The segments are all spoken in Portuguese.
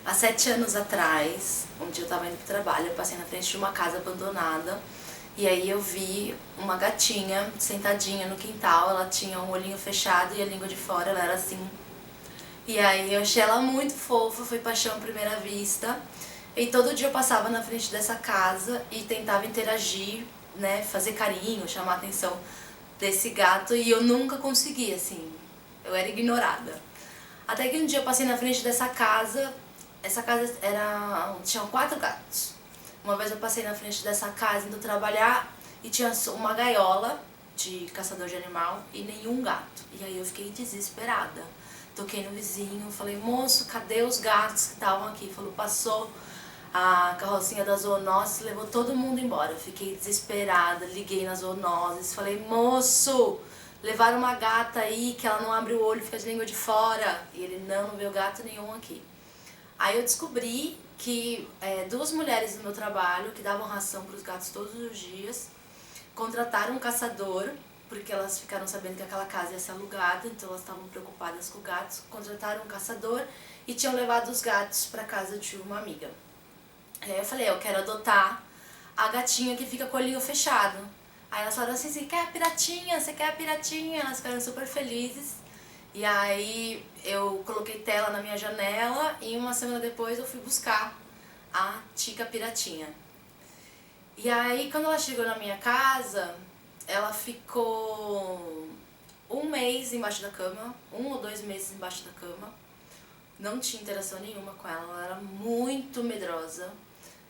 Há 7 anos atrás, um dia eu tava indo pro trabalho, eu passei na frente de uma casa abandonada e aí eu vi uma gatinha sentadinha no quintal, ela tinha um olhinho fechado e a língua de fora, ela era assim. E aí eu achei ela muito fofa, foi paixão à primeira vista. E todo dia eu passava na frente dessa casa e tentava interagir, né, fazer carinho, chamar a atenção desse gato e eu nunca conseguia, assim, eu era ignorada. Até que um dia eu passei na frente dessa casa, essa casa tinha 4 gatos. Uma vez eu passei na frente dessa casa indo trabalhar e tinha uma gaiola de caçador de animal e nenhum gato. E aí eu fiquei desesperada. Toquei no vizinho, falei, moço, cadê os gatos que estavam aqui? Ele falou, passou a carrocinha da zoonoses, levou todo mundo embora. Eu fiquei desesperada, liguei na zoonoses, falei, moço, levaram uma gata aí que ela não abre o olho, fica de língua de fora. E ele, não viu gato nenhum aqui. Aí eu descobri que 2 mulheres do meu trabalho, que davam ração para os gatos todos os dias, contrataram um caçador, porque elas ficaram sabendo que aquela casa ia ser alugada, então elas estavam preocupadas com gatos, contrataram um caçador e tinham levado os gatos para casa de uma amiga. Aí eu falei, eu quero adotar a gatinha que fica com o olhinho fechado. Aí elas falaram assim, você quer a piratinha? Você quer a piratinha? Elas ficaram super felizes. E aí eu coloquei tela na minha janela e uma semana depois eu fui buscar a Tica Piratinha. E aí quando ela chegou na minha casa, ela ficou 1 mês embaixo da cama, 1 ou 2 meses embaixo da cama. Não tinha interação nenhuma com ela, ela era muito medrosa.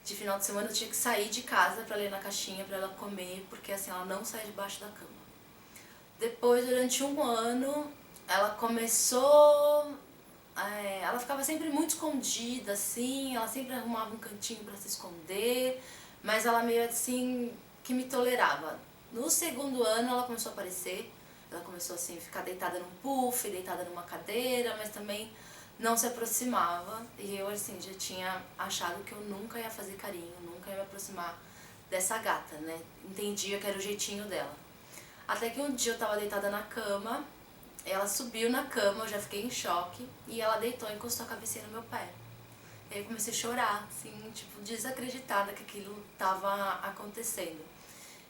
De final de semana eu tinha que sair de casa pra ler na caixinha pra ela comer, porque assim, ela não saía debaixo da cama. Depois, durante um ano, ela começou... ela ficava sempre muito escondida, assim, ela sempre arrumava um cantinho pra se esconder, mas ela meio assim, que me tolerava. No segundo ano ela começou a aparecer, ela começou assim, a ficar deitada num puff, deitada numa cadeira, mas também não se aproximava. E eu assim, já tinha achado que eu nunca ia fazer carinho, nunca ia me aproximar dessa gata, né? Entendia que era o jeitinho dela. Até que um dia eu tava deitada na cama, ela subiu na cama, eu já fiquei em choque, e ela deitou e encostou a cabecinha no meu pé. E aí eu comecei a chorar, assim, tipo, desacreditada que aquilo tava acontecendo.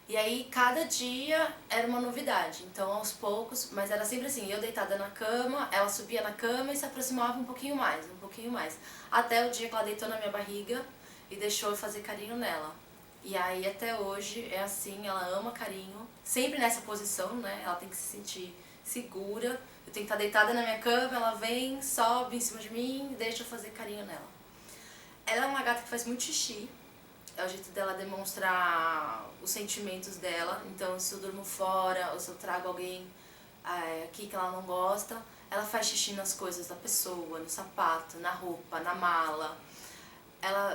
E aí cada dia era uma novidade, então aos poucos, mas era sempre assim, eu deitada na cama, ela subia na cama e se aproximava um pouquinho mais, um pouquinho mais. Até o dia que ela deitou na minha barriga e deixou eu fazer carinho nela. E aí até hoje é assim, ela ama carinho, sempre nessa posição, né? Ela tem que se sentir segura, eu tenho que estar deitada na minha cama, ela vem, sobe em cima de mim e deixa eu fazer carinho nela. Ela é uma gata que faz muito xixi, é o jeito dela demonstrar os sentimentos dela. Então, se eu durmo fora ou se eu trago alguém aqui que ela não gosta, ela faz xixi nas coisas da pessoa, no sapato, na roupa, na mala.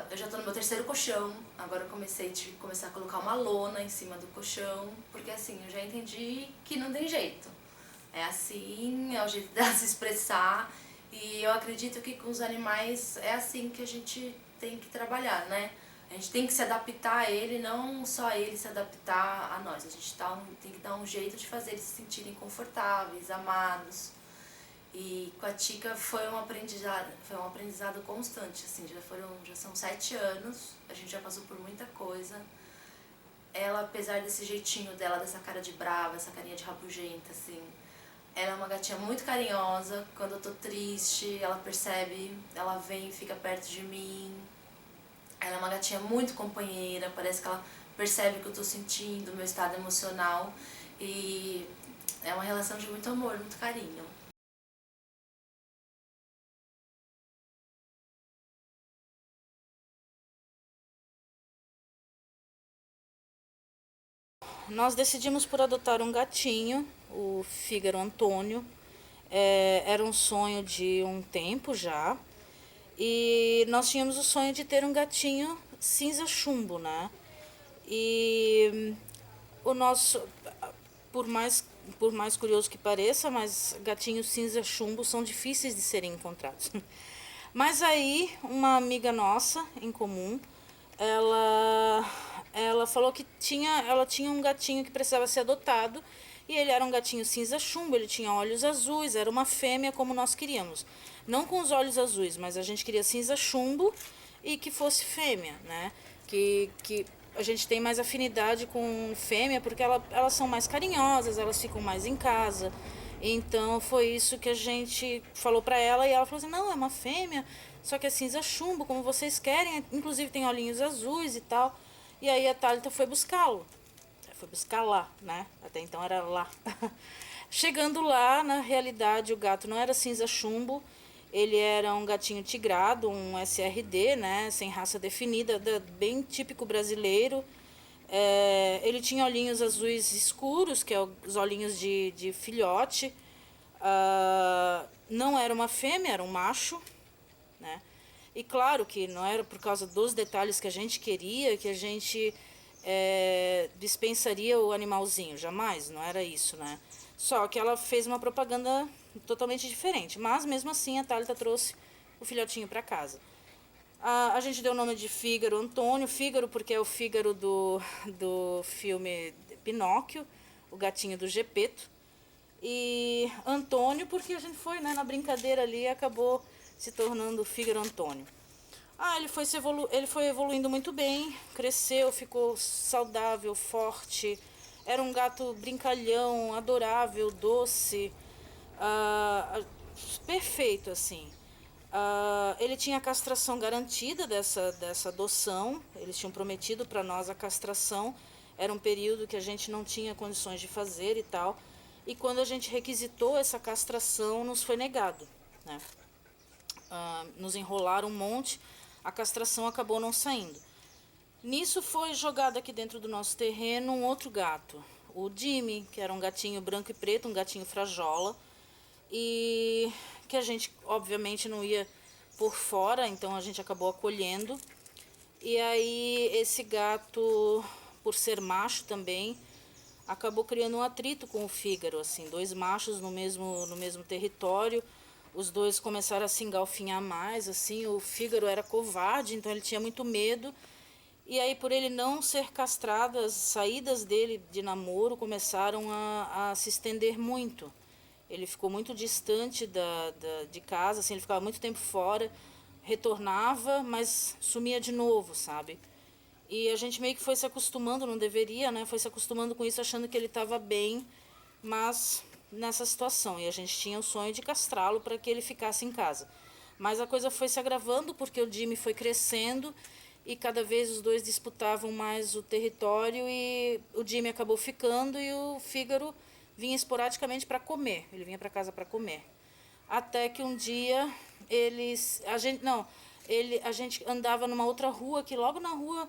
Eu já tô no meu terceiro colchão, agora eu tive que começar a colocar uma lona em cima do colchão, porque assim, eu já entendi que não tem jeito. É assim, é o jeito dela se expressar, e eu acredito que com os animais é assim que a gente tem que trabalhar, né? A gente tem que se adaptar a ele, não só ele se adaptar a nós. A gente tem que dar um jeito de fazer eles se sentirem confortáveis, amados. E com a Tica foi um aprendizado constante, assim, já são 7 anos, a gente já passou por muita coisa. Ela, apesar desse jeitinho dela, dessa cara de brava, essa carinha de rabugenta, assim, ela é uma gatinha muito carinhosa. Quando eu tô triste, ela percebe, ela vem e fica perto de mim. Ela é uma gatinha muito companheira, parece que ela percebe o que eu tô sentindo, o meu estado emocional. E é uma relação de muito amor, muito carinho. Nós decidimos por adotar um gatinho, o Fígaro Antônio. Era um sonho de um tempo já. E nós tínhamos o sonho de ter um gatinho cinza chumbo, né? E o nosso, por mais, por mais curioso que pareça, mas gatinhos cinza chumbo são difíceis de serem encontrados. Mas aí, uma amiga nossa em comum, ela, ela falou que ela tinha um gatinho que precisava ser adotado. E ele era um gatinho cinza chumbo, ele tinha olhos azuis, era uma fêmea como nós queríamos. não com os olhos azuis, mas a gente queria cinza chumbo e que fosse fêmea, né? Que a gente tem mais afinidade com fêmea porque elas são mais carinhosas, elas ficam mais em casa. Então foi isso que a gente falou pra ela e ela falou assim: não, é uma fêmea, só que é cinza chumbo, como vocês querem, inclusive tem olhinhos azuis e tal. E aí a Thalita foi buscá-lo. Foi buscar lá, né? Até então era lá. Chegando lá, na realidade, o gato não era cinza chumbo, ele era um gatinho tigrado, um SRD, né? Sem raça definida, bem típico brasileiro. Ele tinha olhinhos azuis escuros, que é os olhinhos de filhote. Não era uma fêmea, era um macho, né? E claro que não era por causa dos detalhes que a gente queria, que a gente dispensaria o animalzinho, jamais, não era isso, né? Só que ela fez uma propaganda totalmente diferente, mas mesmo assim a Thalita trouxe o filhotinho para casa. A gente deu o nome de Fígaro Antônio, Fígaro porque é o Fígaro do filme Pinóquio, o gatinho do Gepeto, e Antônio porque a gente foi, né, na brincadeira ali e acabou se tornando Fígaro Antônio. Ele foi evoluindo muito bem, cresceu, ficou saudável, forte. Era um gato brincalhão, adorável, doce, perfeito assim. Ele tinha a castração garantida dessa adoção. Eles tinham prometido para nós a castração. Era um período que a gente não tinha condições de fazer e tal. E quando a gente requisitou essa castração, nos foi negado, né? Nos enrolaram um monte, a castração acabou não saindo. Nisso foi jogado aqui dentro do nosso terreno um outro gato, o Jimmy, que era um gatinho branco e preto, um gatinho frajola, e que a gente obviamente não ia por fora, então a gente acabou acolhendo. E aí esse gato, por ser macho também, acabou criando um atrito com o Fígaro, assim, dois machos no mesmo território. Os dois começaram a se engalfinhar mais, assim, o Fígaro era covarde, então ele tinha muito medo. E aí, por ele não ser castrado, as saídas dele de namoro começaram a se estender muito. Ele ficou muito distante de casa, assim, ele ficava muito tempo fora, retornava, mas sumia de novo, sabe? E a gente meio que foi se acostumando, não deveria, né? Foi se acostumando com isso, achando que ele estava bem, mas nessa situação. E a gente tinha o sonho de castrá-lo para que ele ficasse em casa. Mas a coisa foi se agravando porque o Jimmy foi crescendo e cada vez os dois disputavam mais o território e o Jimmy acabou ficando e o Fígaro vinha esporadicamente para comer. Ele vinha para casa para comer. Até que um dia a gente andava numa outra rua, que logo na rua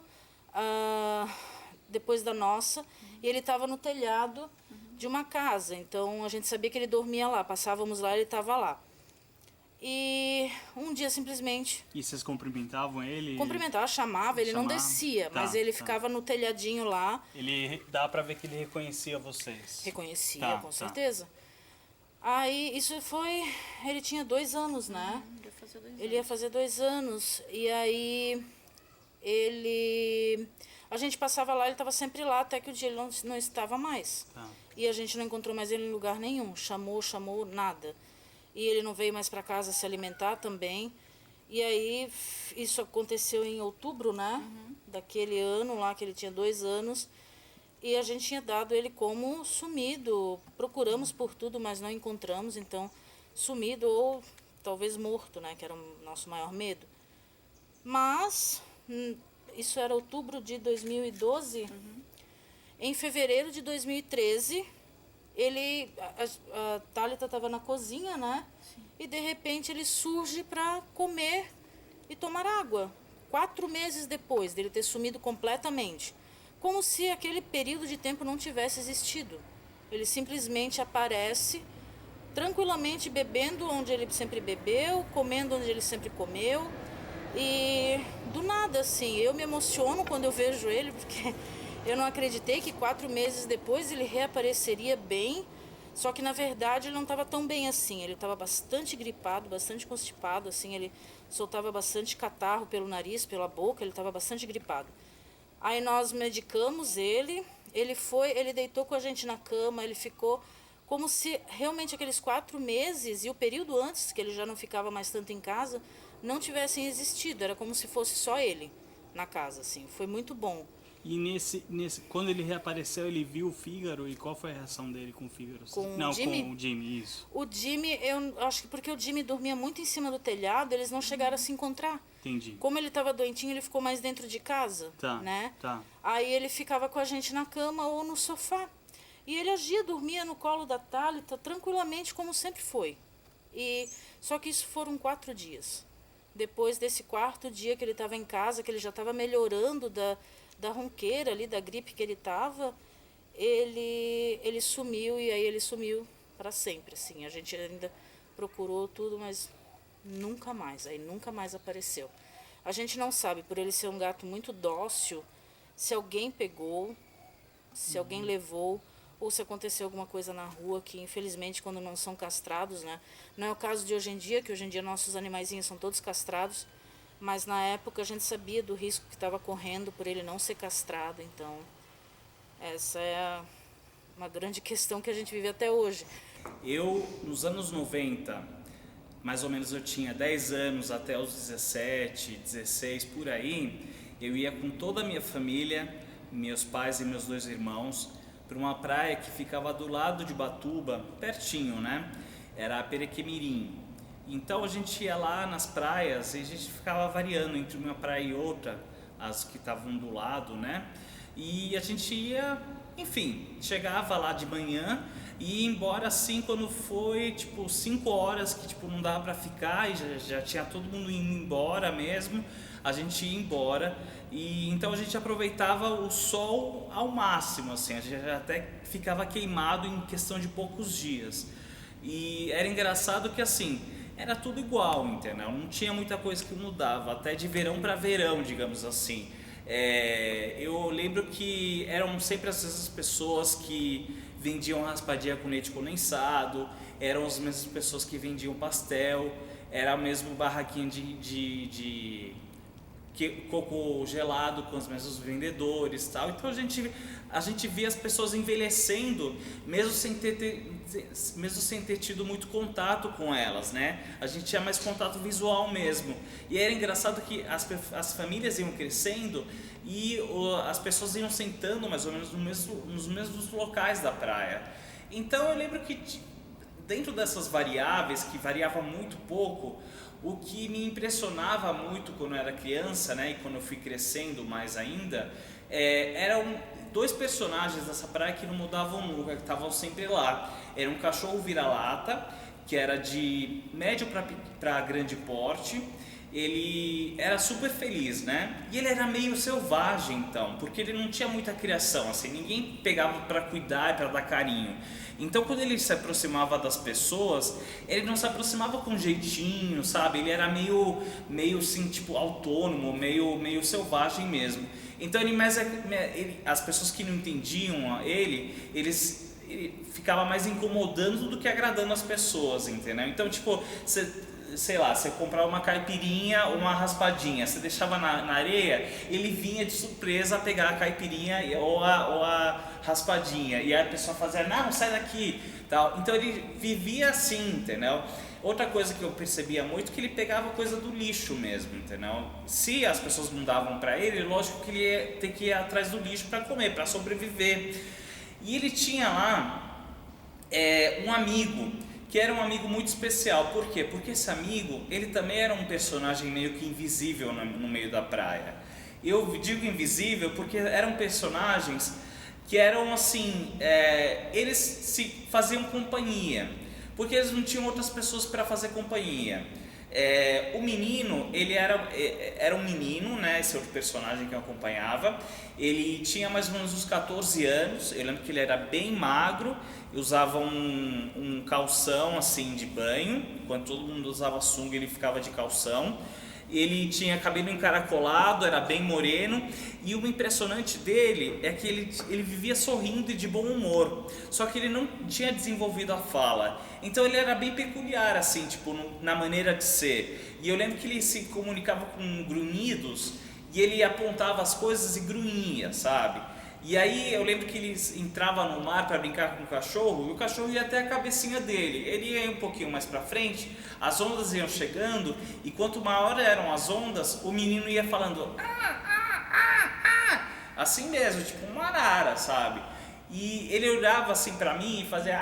depois da nossa, e ele estava no telhado de uma casa. Então a gente sabia que ele dormia lá, passávamos lá e ele estava lá. E um dia simplesmente... E vocês cumprimentavam ele? Cumprimentava, chamava, ele não descia, Tá, mas ele tá. ficava no telhadinho lá. Ele dá pra ver que ele reconhecia vocês. Reconhecia, Tá, com tá. certeza. Aí isso foi... Ele tinha 2 anos, né? Ele ia fazer 2 anos. E aí a gente passava lá, ele estava sempre lá, até que o dia ele não estava mais. Tá. E a gente não encontrou mais ele em lugar nenhum. Chamou, nada. E ele não veio mais para casa se alimentar também. E aí isso aconteceu em outubro, né? Daquele ano lá, que ele tinha 2 anos. E a gente tinha dado ele como sumido. Procuramos por tudo, mas não encontramos. Então, sumido ou talvez morto, né? Que era o nosso maior medo. Mas, isso era outubro de 2012. Em fevereiro de 2013, a Thalita estava na cozinha, né? Sim. E de repente ele surge para comer e tomar água. 4 meses depois dele ter sumido completamente. Como se aquele período de tempo não tivesse existido. Ele simplesmente aparece tranquilamente bebendo onde ele sempre bebeu, comendo onde ele sempre comeu. E do nada, assim, eu me emociono quando eu vejo ele, porque eu não acreditei que 4 meses depois ele reapareceria bem. Só que na verdade ele não estava tão bem assim. Ele estava bastante gripado, bastante constipado, assim, ele soltava bastante catarro pelo nariz, pela boca, ele estava bastante gripado. Aí nós medicamos ele deitou com a gente na cama, ele ficou como se realmente aqueles 4 meses e o período antes, que ele já não ficava mais tanto em casa, não tivessem existido. Era como se fosse só ele na casa, assim. Foi muito bom. E quando ele reapareceu, ele viu o Fígaro, e qual foi a reação dele com o Fígaro? Com o Jimmy? Com o Jimmy, isso. O Jimmy, eu acho que porque o Jimmy dormia muito em cima do telhado, eles não chegaram a se encontrar. Entendi. Como ele estava doentinho, ele ficou mais dentro de casa, né? Tá. Aí ele ficava com a gente na cama ou no sofá. E ele dormia no colo da Thalita tranquilamente, como sempre foi. Só que isso foram 4 dias. Depois desse 4º dia que ele estava em casa, que ele já estava melhorando da ronqueira ali, da gripe que ele estava, ele sumiu, e aí ele sumiu para sempre, assim. A gente ainda procurou tudo, mas nunca mais, aí nunca mais apareceu. A gente não sabe, por ele ser um gato muito dócil, se alguém pegou, se alguém levou, ou se aconteceu alguma coisa na rua, que infelizmente quando não são castrados, né? Não é o caso de hoje em dia, que hoje em dia nossos animaizinhos são todos castrados, mas na época a gente sabia do risco que estava correndo por ele não ser castrado. Então essa é uma grande questão que a gente vive até hoje. Eu, nos anos 90, mais ou menos eu tinha 10 anos até os 17, 16, por aí, eu ia com toda a minha família, meus pais e meus 2 irmãos, para uma praia que ficava do lado de Batuba, pertinho, né? Era a Perequemirim. Então a gente ia lá nas praias e a gente ficava variando entre uma praia e outra, as que estavam do lado, né? E a gente ia, enfim, chegava lá de manhã e ia embora assim quando foi tipo 5 horas, que tipo não dava para ficar e já tinha todo mundo indo embora mesmo. A gente ia embora e então a gente aproveitava o sol ao máximo, assim, a gente até ficava queimado em questão de poucos dias. E era engraçado que assim, era tudo igual, entendeu? Não tinha muita coisa que mudava, até de verão para verão, digamos assim. Eu lembro que eram sempre essas pessoas que vendiam raspadinha com leite condensado, eram as mesmas pessoas que vendiam pastel, era a mesma barraquinha de coco gelado com os mesmos vendedores, tal. Então a gente via as pessoas envelhecendo mesmo sem ter tido muito contato com elas, né? A gente tinha mais contato visual mesmo. E era engraçado que as famílias iam crescendo e as pessoas iam sentando mais ou menos nos mesmos locais da praia. Então eu lembro que dentro dessas variáveis, que variavam muito pouco, o que me impressionava muito quando eu era criança, né, e quando eu fui crescendo mais ainda, eram 2 personagens dessa praia que não mudavam nunca, que estavam sempre lá. Era um cachorro vira-lata, que era de médio para grande porte. Ele era super feliz, né? E ele era meio selvagem, então, porque ele não tinha muita criação, assim, ninguém pegava para cuidar e para dar carinho. Então, quando ele se aproximava das pessoas, ele não se aproximava com jeitinho, sabe? Ele era meio assim, tipo, autônomo, meio selvagem mesmo. Então, as pessoas que não entendiam ele ficava mais incomodando do que agradando as pessoas, entendeu? Então, tipo, sei lá, você comprava uma caipirinha ou uma raspadinha, você deixava na areia, ele vinha de surpresa a pegar a caipirinha ou a raspadinha, e aí a pessoa fazia, não, sai daqui, tal. Então ele vivia assim, entendeu? Outra coisa que eu percebia muito, que ele pegava coisa do lixo mesmo, entendeu? Se as pessoas não davam para ele, lógico que ele ia ter que ir atrás do lixo para comer, para sobreviver. E ele tinha lá um amigo, que era um amigo muito especial. Por quê? Porque esse amigo, ele também era um personagem meio que invisível no meio da praia. Eu digo invisível porque eram personagens que eram assim, eles se faziam companhia, porque eles não tinham outras pessoas para fazer companhia. O menino, ele era um menino, né, esse outro personagem que eu acompanhava. Ele tinha mais ou menos uns 14 anos, eu lembro que ele era bem magro, usava um calção assim de banho, enquanto todo mundo usava sunga ele ficava de calção. Ele tinha cabelo encaracolado, era bem moreno, e o impressionante dele é que ele vivia sorrindo e de bom humor, só que ele não tinha desenvolvido a fala, então ele era bem peculiar assim, tipo, na maneira de ser. E eu lembro que ele se comunicava com grunhidos, e ele apontava as coisas e grunhia, sabe? E aí eu lembro que eles entravam no mar para brincar com o cachorro, e o cachorro ia até a cabecinha dele. Ele ia um pouquinho mais para frente, as ondas iam chegando, e quanto maior eram as ondas, o menino ia falando assim mesmo, tipo uma arara, sabe? E ele olhava assim para mim e fazia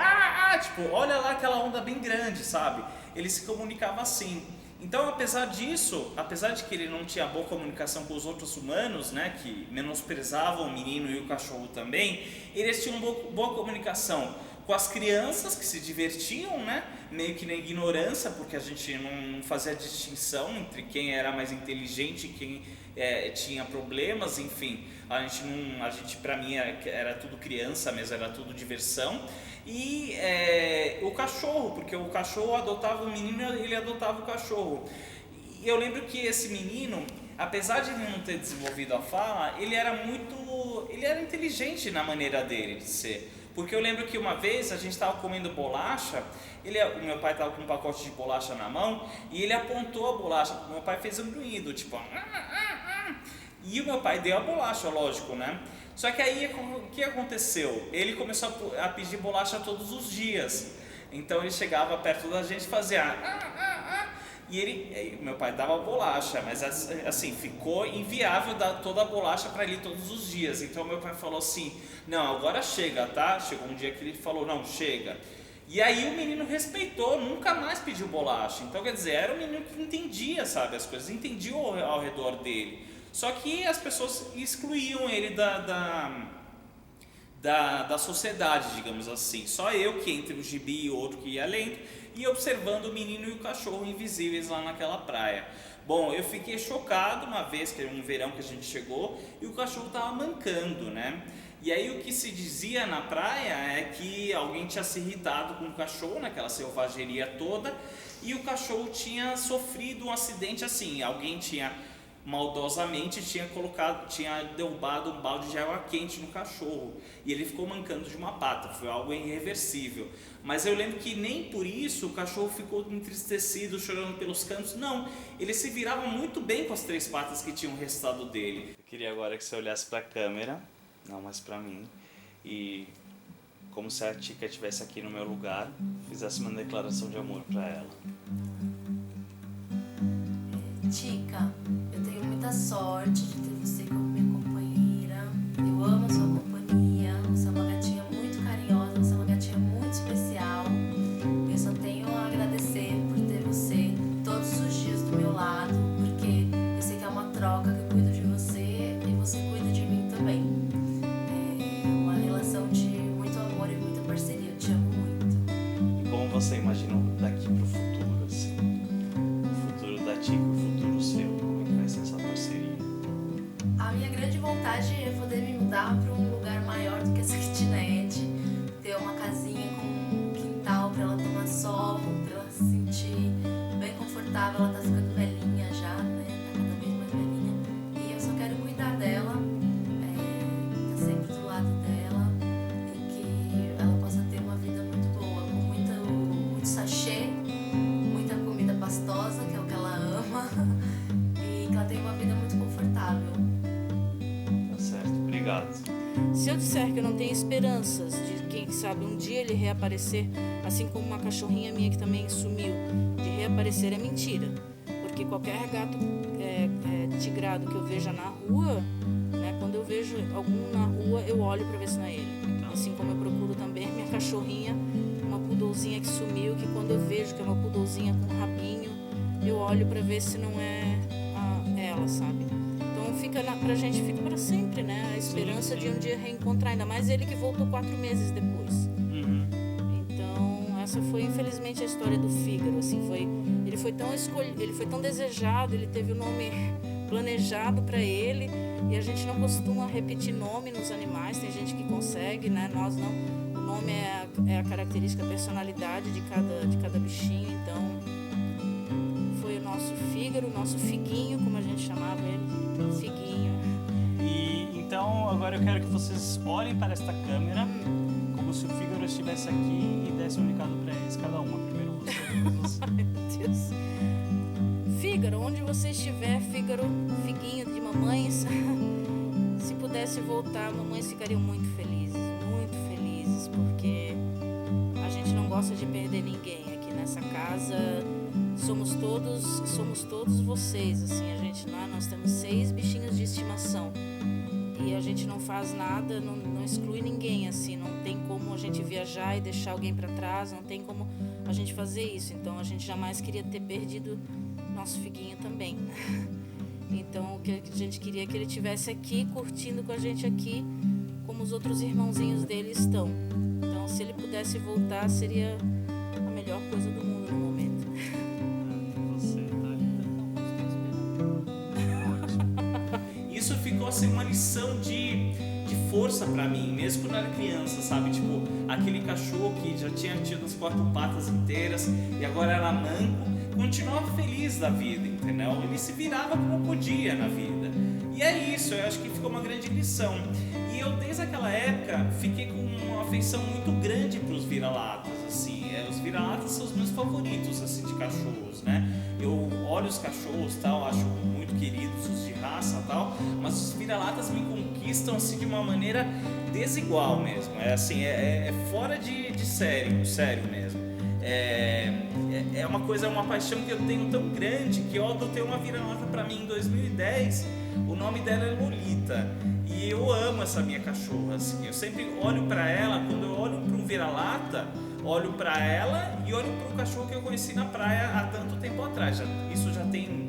tipo, olha lá aquela onda bem grande, sabe? Ele se comunicava assim. Então, apesar disso, apesar de que ele não tinha boa comunicação com os outros humanos, né, que menosprezavam o menino e o cachorro também, eles tinham boa comunicação com as crianças que se divertiam, né, meio que na ignorância, porque a gente não fazia distinção entre quem era mais inteligente e quem tinha problemas, enfim, a gente para mim era tudo criança mesmo, era tudo diversão. E o cachorro, porque o cachorro adotava o menino e ele adotava o cachorro. E eu lembro que esse menino, apesar de ele não ter desenvolvido a fala, ele era inteligente na maneira dele de ser. Porque eu lembro que uma vez a gente estava comendo bolacha, o meu pai estava com um pacote de bolacha na mão e ele apontou a bolacha, o meu pai fez um grunhido, tipo... E o meu pai deu a bolacha, lógico, né? Só que aí, o que aconteceu? Ele começou a pedir bolacha todos os dias. Então ele chegava perto da gente e fazia... E meu pai dava bolacha, mas assim, ficou inviável dar toda a bolacha para ele todos os dias. Então meu pai falou assim, não, agora chega, tá? Chegou um dia que ele falou, não, chega. E aí o menino respeitou, nunca mais pediu bolacha. Então, quer dizer, era um menino que entendia, sabe, as coisas, entendia ao redor dele. Só que as pessoas excluíam ele da sociedade, digamos assim. Só eu que entre o gibi e o outro que ia lendo, e observando o menino e o cachorro invisíveis lá naquela praia. Bom, eu fiquei chocado uma vez, que era um verão que a gente chegou, e o cachorro estava mancando, né? E aí o que se dizia na praia é que alguém tinha se irritado com o cachorro, naquela selvageria toda, e o cachorro tinha sofrido um acidente assim, alguém tinha maldosamente tinha derrubado um balde de água quente no cachorro e ele ficou mancando de uma pata, foi algo irreversível. Mas eu lembro que nem por isso o cachorro ficou entristecido, chorando pelos cantos, não, ele se virava muito bem com as 3 patas que tinham restado dele. Eu queria agora que você olhasse para a câmera, não mais para mim, e como se a Tica estivesse aqui no meu lugar, fizesse uma declaração de amor para ela. Tica, eu tenho muita sorte de ter você como minha companheira. Eu amo a sua companhia. Você é uma gatinha muito carinhosa, você é uma gatinha muito especial. Eu só tenho a agradecer por ter você todos os dias do meu lado, porque eu sei que é uma troca, que eu cuido de você e você cuida de mim também. É uma relação de muito amor e muita parceria. Eu te amo muito. E como você imagina daqui pro futuro, assim? O futuro da Tica, o futuro seu, como é que vai ser essa parceria? A minha grande vontade é poder me mudar para um lugar maior do que essa kitnet, ter uma casinha com um quintal para ela tomar sol, para ela se sentir bem confortável. Ela tá ficando velhinha já, né? Tá cada vez mais velhinha. E eu só quero cuidar dela, tá sempre do lado dela e que ela possa ter uma vida muito boa, com muito sachê, muita comida pastosa, que é o que ela ama, e que ela tenha uma vida muito confortável. Tá certo, obrigado. Se eu disser que eu não tenho esperanças de, quem sabe, um dia ele reaparecer, assim como uma cachorrinha minha que também sumiu, de reaparecer, é mentira. Porque qualquer gato tigrado que eu veja na rua, né, quando eu vejo algum na rua, eu olho para ver se não é ele. Assim como eu procuro também minha cachorrinha, uma poodlezinha que sumiu, que quando eu vejo que é uma poodlezinha com um rabinho, eu olho para ver se não é ela, sabe? Então pra gente fica para sempre, né? A esperança de um dia reencontrar, ainda mais ele que voltou 4 meses depois. Então essa foi infelizmente a história do Fígaro, assim, ele foi tão desejado, ele teve o nome planejado para ele, e a gente não costuma repetir nome nos animais, tem gente que consegue, né? Nós não. O nome é a característica, a personalidade de cada bichinho, então foi o nosso Fígaro, o nosso Figuinho, como a gente chamava ele, Figuinho. E então agora eu quero que vocês olhem para esta câmera como se o Fígaro estivesse aqui e desse um recado para eles, cada uma. Primeiro você, depois você. Ai, meu Deus. Fígaro, onde você estiver, Fígaro, Figuinho de mamães, Se pudesse voltar, mamães ficariam muito felizes, porque a gente não gosta de perder ninguém aqui nessa casa. Somos todos vocês, assim, nós temos 6 bichinhos de estimação e a gente não faz nada, não exclui ninguém, assim, não tem como a gente viajar e deixar alguém para trás, não tem como a gente fazer isso. Então a gente jamais queria ter perdido nosso Figuinho também. Então o que a gente queria é que ele estivesse aqui, curtindo com a gente aqui, como os outros irmãozinhos dele estão. Então se ele pudesse voltar, seria a melhor coisa do mundo no momento. Isso ficou assim uma lição de força pra mim, mesmo quando eu era criança, sabe? Tipo, aquele cachorro que já tinha tido as 4 patas inteiras e agora era manco, continuava feliz da vida, entendeu? Ele se virava como podia na vida. E é isso, eu acho que ficou uma grande lição. E eu, desde aquela época, fiquei com uma afeição muito grande pros vira-latas, assim. Os vira-latas são os meus favoritos, assim, de cachorros, né? Eu olho os cachorros, tal, acho muito queridos, os de raça, tal, mas os vira-latas me conquistam, assim, de uma maneira desigual mesmo. É assim, é fora de sério mesmo. É uma coisa, uma paixão que eu tenho tão grande que eu adotei uma vira-lata pra mim em 2010. O nome dela é Lolita e eu amo essa minha cachorra, assim. Eu sempre olho pra ela, quando eu olho pra um vira-lata, olho pra ela e olho pro cachorro que eu conheci na praia há tanto tempo atrás. Isso já tem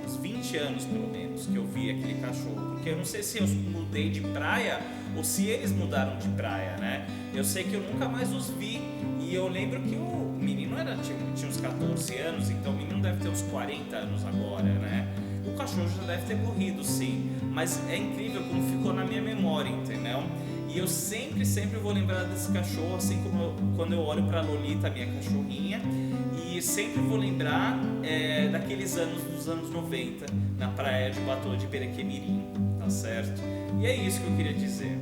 uns 20 anos pelo menos que eu vi aquele cachorro, porque eu não sei se eu mudei de praia ou se eles mudaram de praia, né? Eu sei que eu nunca mais os vi e eu lembro que o menino tinha uns 14 anos, então o menino deve ter uns 40 anos agora, né? O cachorro já deve ter morrido, sim, mas é incrível como ficou na minha memória, entendeu? E eu sempre vou lembrar desse cachorro, assim como quando eu olho pra Lolita, minha cachorrinha, e sempre vou lembrar daqueles anos, dos anos 90, na praia de Batom de Perequemirim, tá certo? E é isso que eu queria dizer.